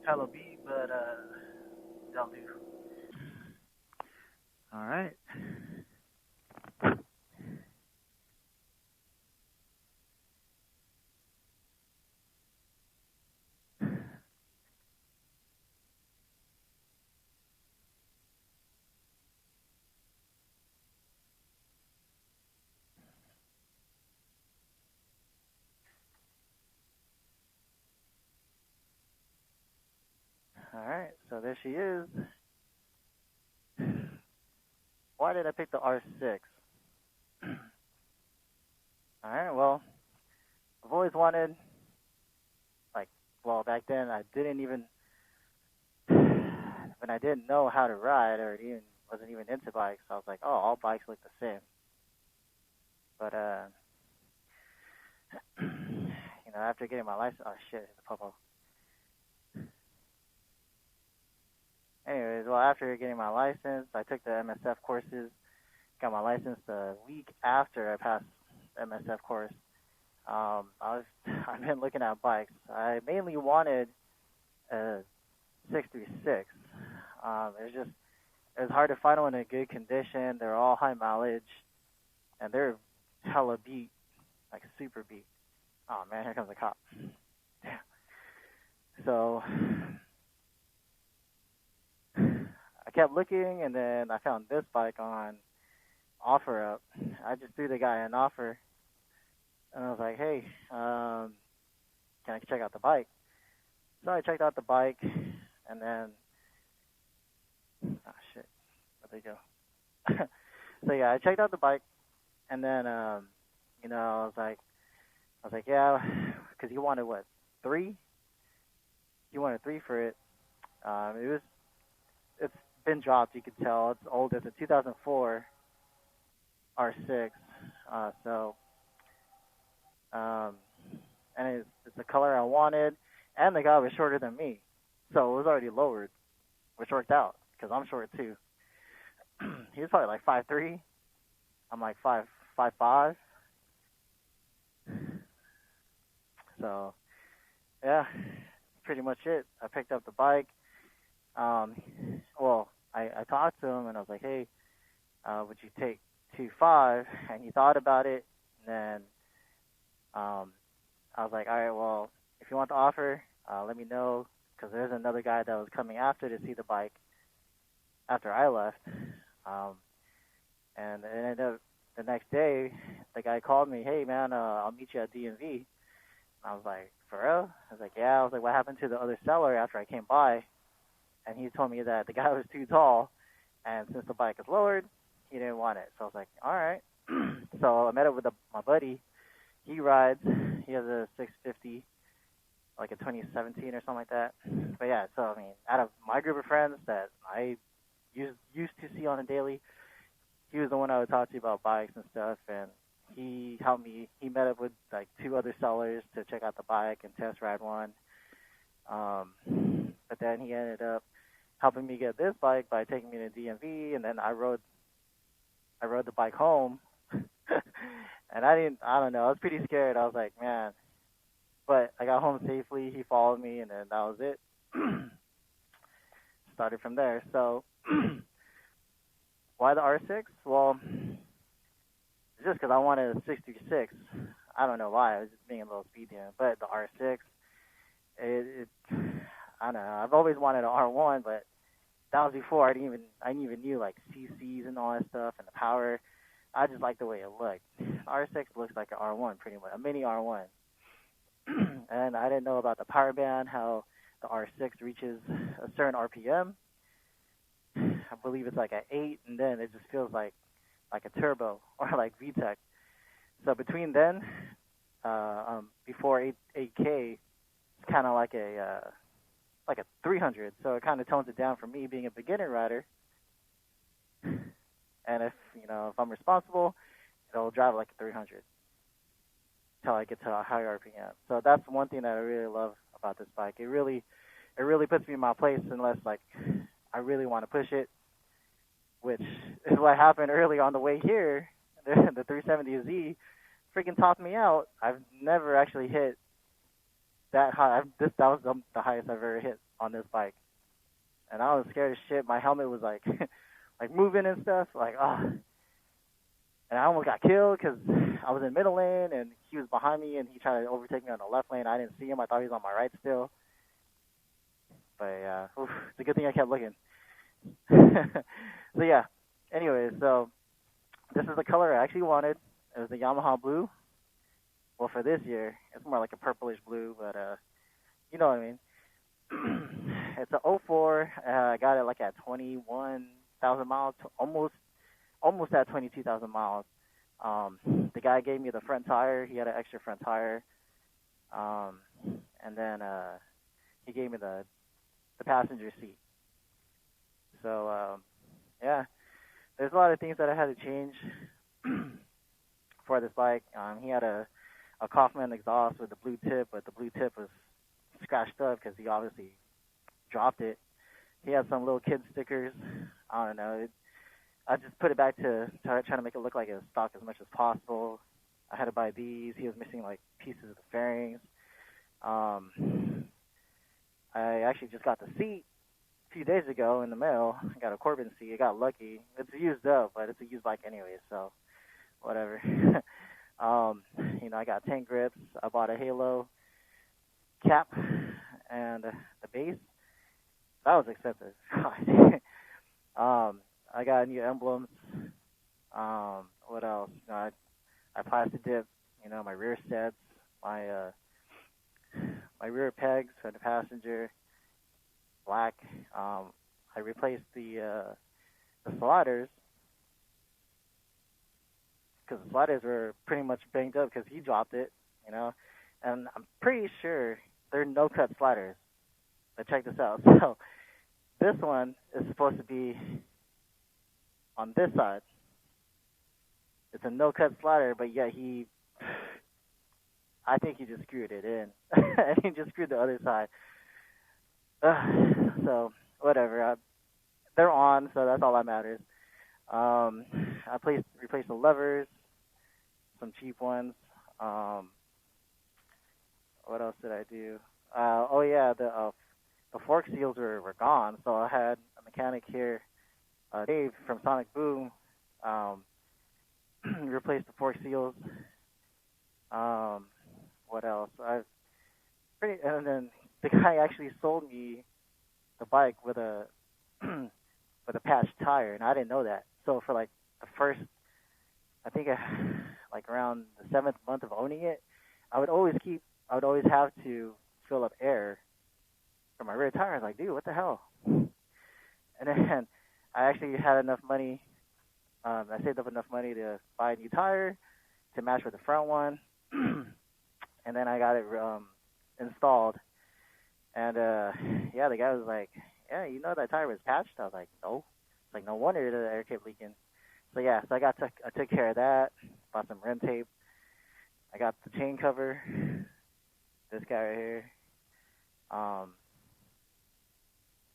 hella beat, but that'll do. All right. All right. So there she is. Why did I pick the R6? All right. Well, I've always wanted, like, well, back then I didn't even, when I didn't know how to ride or even wasn't even into bikes, I was like, oh, all bikes look the same. But after getting my license, oh shit, the popo. Anyways, well, after getting my license, I took the MSF courses. Got my license the week after I passed the MSF course. I've been looking at bikes. I mainly wanted a 636. It was hard to find one in good condition. They're all high mileage, and they're hella beat, like super beat. Oh man, here comes a cop. Damn. So I kept looking, and then I found this bike on OfferUp. I just threw the guy an offer, and I was like, "Hey, can I check out the bike?" So I checked out the bike, and then, oh shit, where'd they go? So yeah, I checked out the bike, and then, I was like, yeah, because he wanted what, three? He wanted three for it. It's been dropped. You could tell it's old. It's a 2004 R6. So, um, and it's the color I wanted, and the guy was shorter than me, so it was already lowered, which worked out because I'm short too. He was probably like 5'3". I'm like 5'5". So yeah, pretty much it. I picked up the bike. Um, well, I talked to him and I was like, hey, would you take 2.5? And he thought about it. And then I was like, all right, well, if you want the offer, let me know because there's another guy that was coming after to see the bike after I left. Um, and it ended up the next day, the guy called me, hey man, I'll meet you at DMV. I was like, for real? I was like, yeah. I was like, what happened to the other seller after I came by? And he told me that the guy was too tall, and since the bike is lowered, he didn't want it. So I was like, all right. So I met up with my buddy. He rides. He has a 650, like a 2017 or something like that. But yeah, so I mean, out of my group of friends that I used to see on a daily, he was the one I would talk to about bikes and stuff, and he helped me. He met up with like two other sellers to check out the bike and test ride one. But then he ended up helping me get this bike by taking me to DMV, and then I rode the bike home. And I don't know, I was pretty scared. I was like, man, but I got home safely. He followed me, and then that was it. Started from there. So why the R6? Well, it's just because I wanted a 636. I don't know why. I was just being a little speedy. But the R6, it I don't know. I've always wanted an R1, but that was before I didn't even knew like CCs and all that stuff and the power. I just like the way it looked. R6 looks like an R1 pretty much, a mini R1. And I didn't know about the power band, how the R6 reaches a certain RPM. I believe it's like at 8, and then it just feels like a turbo or like VTEC. So between then, before 8K, it's kind of like a 300. So it kind of tones it down for me being a beginner rider. And if I'm responsible, it'll drive like a 300 until I get to a higher RPM. So that's one thing that I really love about this bike. It really puts me in my place unless like I really want to push it, which is what happened early on the way here. The 370Z freaking topped me out. I've never actually hit that high. That was the highest I've ever hit on this bike, and I was scared as shit. My helmet was like like moving and stuff, like and I almost got killed because I was in middle lane and he was behind me and he tried to overtake me on the left lane. I didn't see him. I thought he was on my right still. But yeah, it's a good thing I kept looking. So yeah. Anyway, so this is the color I actually wanted. It was the Yamaha blue. Well, for this year, it's more like a purplish blue, but you know what I mean. It's a '04. I got it like at 21,000 miles, almost at 22,000 miles. The guy gave me the front tire. He had an extra front tire, and then he gave me the passenger seat. So yeah, there's a lot of things that I had to change for this bike. He had a Kaufman exhaust with the blue tip, but the blue tip was scratched up because he obviously dropped it. He had some little kid stickers. I don't know. I just put it back to trying to make it look like it was stock as much as possible. I had to buy these. He was missing like pieces of the fairings. I actually just got the seat a few days ago in the mail. I got a Corbin seat. I got lucky. It's used up, but it's a used bike anyway, so whatever. I got 10 grips. I bought a Halo cap and the base. That was expensive. I got new emblems. What else? I plastic dip, my rear sets, my rear pegs for the passenger, black. I replaced the sliders because the sliders were pretty much banged up because he dropped it, and I'm pretty sure they're no-cut sliders. But check this out. So this one is supposed to be on this side. It's a no-cut slider, but yet I think he just screwed it in. And he just screwed the other side. So, whatever. They're on, so that's all that matters. I replaced the levers, some cheap ones. What else did I do? The fork seals were gone, so I had a mechanic here, Dave from Sonic Boom, replaced the fork seals. What else? And then the guy actually sold me the bike with a with a patched tire, and I didn't know that. So for like the first, I think like around the 7th month of owning it, I would always have to fill up air for my rear tire. I was like, dude, what the hell? And then I actually had enough money. I saved up enough money to buy a new tire to match with the front one, and then I got it installed. And the guy was like, "Yeah, that tire was patched." I was like, "No." It's like, no wonder the air kept leaking. So yeah, I took care of that. Bought some rim tape. I got the chain cover. This guy right here.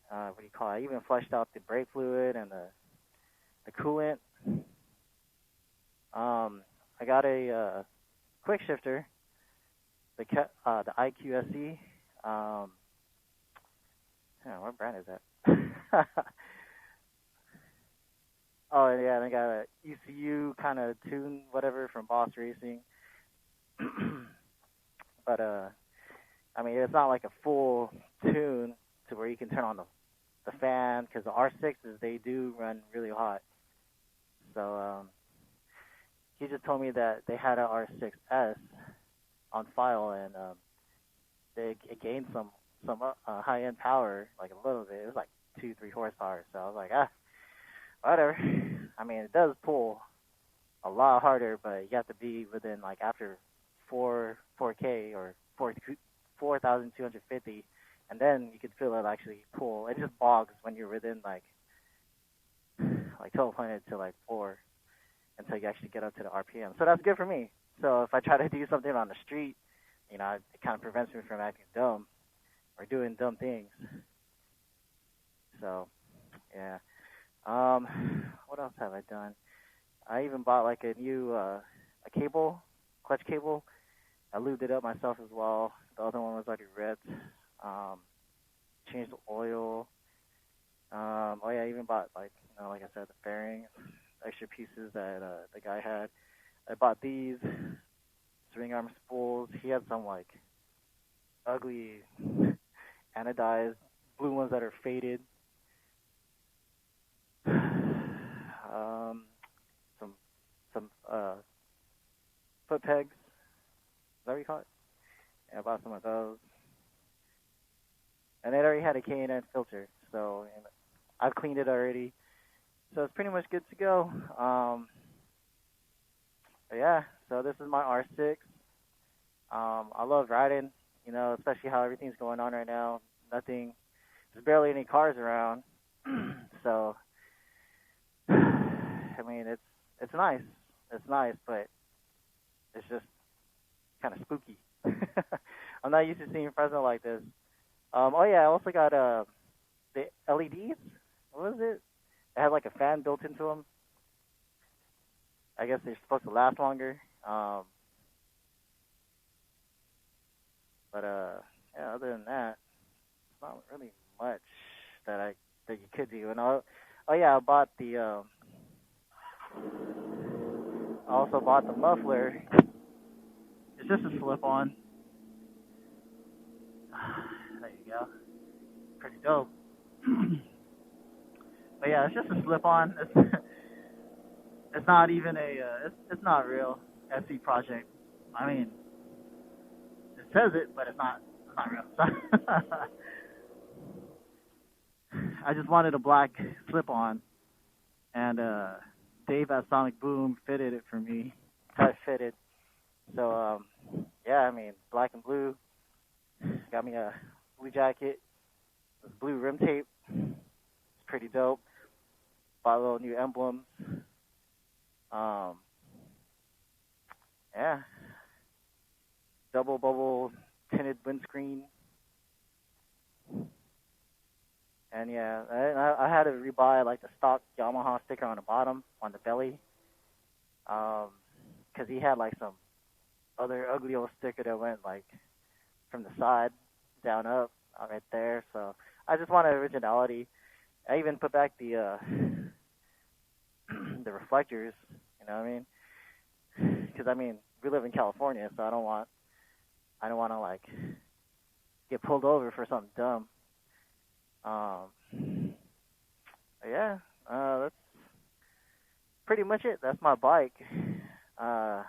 What do you call it? I even flushed out the brake fluid and the coolant. I got a quick shifter, the IQSC. What brand is that? Oh yeah, and I got a ECU kind of tune, whatever, from Boss Racing. But it's not like a full tune to where you can turn on the fan, because the R6s, they do run really hot. So he just told me that they had an R6S on file, and it gained some high-end power, like a little bit. It was like 2-3 horsepower. So I was like, whatever. It does pull a lot harder, but you have to be within, like, after 4K or 4,250, and then you could feel it actually pull. It just bogs when you're within like 1200 to like 4 until you actually get up to the RPM. So that's good for me. So if I try to do something on the street, it kind of prevents me from acting dumb or doing dumb things. So, yeah. What else have I done? I even bought like a new a clutch cable. I lubed it up myself as well. the other one was already ripped. Um, Changed the oil. Oh yeah, I even bought like like I said, the fairings, extra pieces that the guy had. I bought these swing arm spools. He had some like ugly anodized blue ones that are faded. Some foot pegs. Is that what you call it? Yeah, I bought some of those. And it already had a K&N filter, so I've cleaned it already. So it's pretty much good to go. But yeah, so this is my R6. I love riding, especially how everything's going on right now. Nothing, there's barely any cars around. So, I mean, it's nice. It's nice, but it's just kind of spooky. I'm not used to seeing Fresno like this. Oh yeah, I also got the LEDs. What was it? It had like a fan built into them. I guess they're supposed to last longer. But yeah, other than that, it's not really much that you could do. And oh yeah, I also bought the muffler. It's just a slip-on. There you go. Pretty dope. But yeah, it's just a slip-on. It's not even it's not real SC project. I mean, it says it, but it's not real. I just wanted a black slip-on, and Dave at Sonic Boom fitted it for me. Tight fitted. So yeah, I mean, black and blue. Got me a blue jacket with blue rim tape. It's pretty dope. Bought a little new emblems. Yeah, double bubble tinted windscreen. And yeah, I had to rebuy like the stock Yamaha sticker on the bottom, on the belly, because he had like some other ugly old sticker that went like from the side down up right there. So I just wanted originality. I even put back the the reflectors. You know what I mean? Because I mean we live in California, so I don't want to like get pulled over for something dumb. Yeah, that's pretty much it. That's my bike. Uh,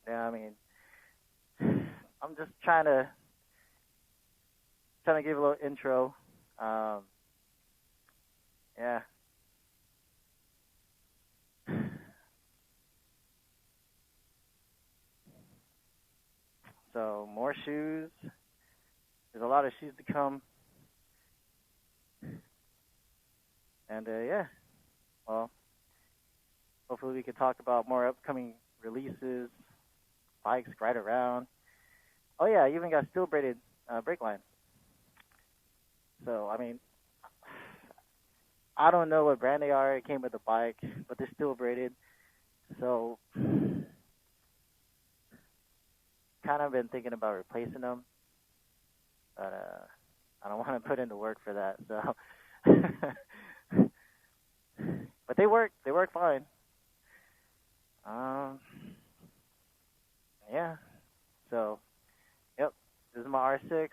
yeah, I mean, I'm just trying to give a little intro. Yeah. So more shoes. There's a lot of shoes to come. And yeah, well, hopefully we can talk about more upcoming releases, bikes, ride around. Oh yeah, I even got steel braided brake lines. So I mean, I don't know what brand they are. It came with the bike, but they're steel braided. So kind of been thinking about replacing them, but I don't want to put in the work for that. So, but they work. They work fine. Um, yeah. So, yep. This is my R6.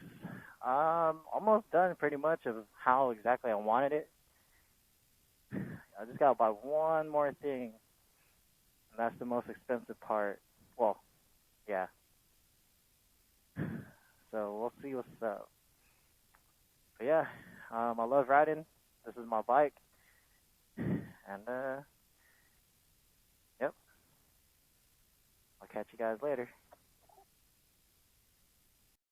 Almost done pretty much of how exactly I wanted it. I just gotta buy one more thing, and that's the most expensive part. Well, yeah. So we'll see what's up. But yeah, I love riding. This is my bike, and yep. I'll catch you guys later.